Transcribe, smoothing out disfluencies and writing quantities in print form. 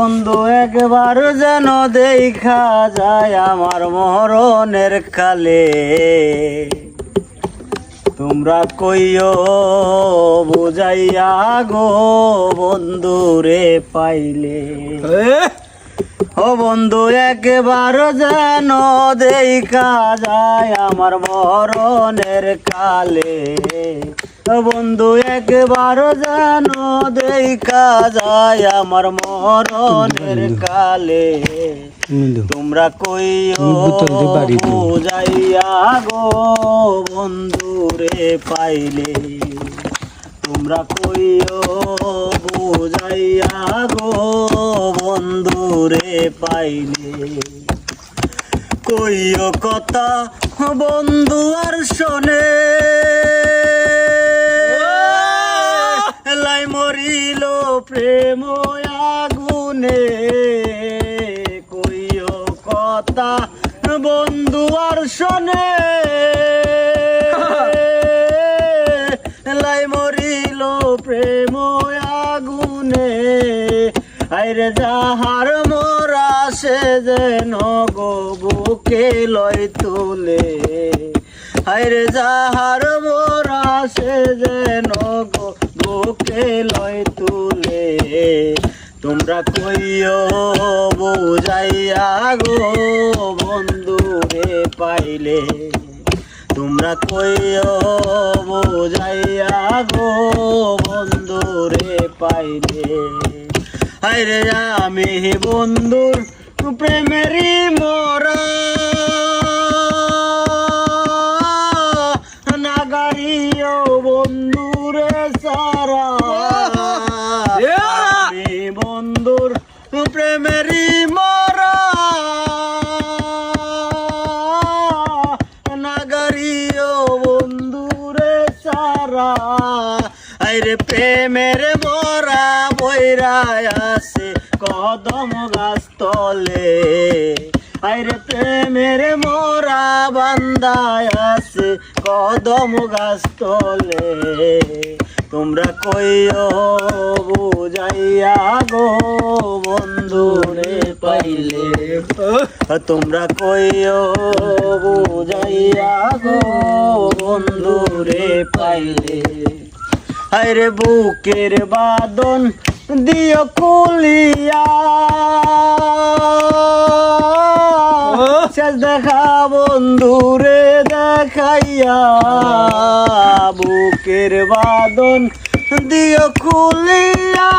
বন্ধু একবার যেন দেখা যায় আমার মরণের কালে, তোমরা কইও বুঝাইয়া গো বন্ধুরে পাইলে। ও বন্ধু একবার যেন দেখা যায় আমার মরণের কালে, বন্ধু একবার যেন দেখা যায় আমার মরণের কালে, তোমরা কইও বুঝাইয়া গো বন্ধুরে পাইলে, তোমরা কইও বুঝাইয়া গো বন্ধুরে পাইলে। কইও কথা বন্ধু আর শোনে, লাই মরিল প্রেম আগুনে। কইও কথা বন্ধু আর শোনে, লাই মরিল প্রেম আগুনে। আইরে যাহার মোরা সে যেন গো বুকে লয় তুলে, আইরে যাহার মোরা সে যেন গো বুকে লয় তুলে। তোমরা কইও বুঝাইয়া গো বন্ধুরে পাইলে, তোমরা কইও বুঝাইয়া গো বন্ধুরে পাইলে। আরে আমি বন্ধুর প্রেমেরই মরা, নাগারিও বন্ধুরে সারা। আমি বন্ধুর প্রেমেরই মরা, নাগারিও বন্ধুরে সারা। আরে প্রেমের মরা বইরায় আছে কদম গাছ তলে, আরে প্রেমের মোরা বান্দায় আছে কদম গাছ তলে। তোমরা কইও বুঝাইয়া গো বন্ধুরে পাইলে, তোমরা কইও বুঝাইয়া গো বন্ধুরে পাইলে। আরে বুকের বাদন দিও কুলিয়া, শেষ দেখা বন্ধুরে দেখাইয়া। বুকের বাদন দিও কুলিয়া।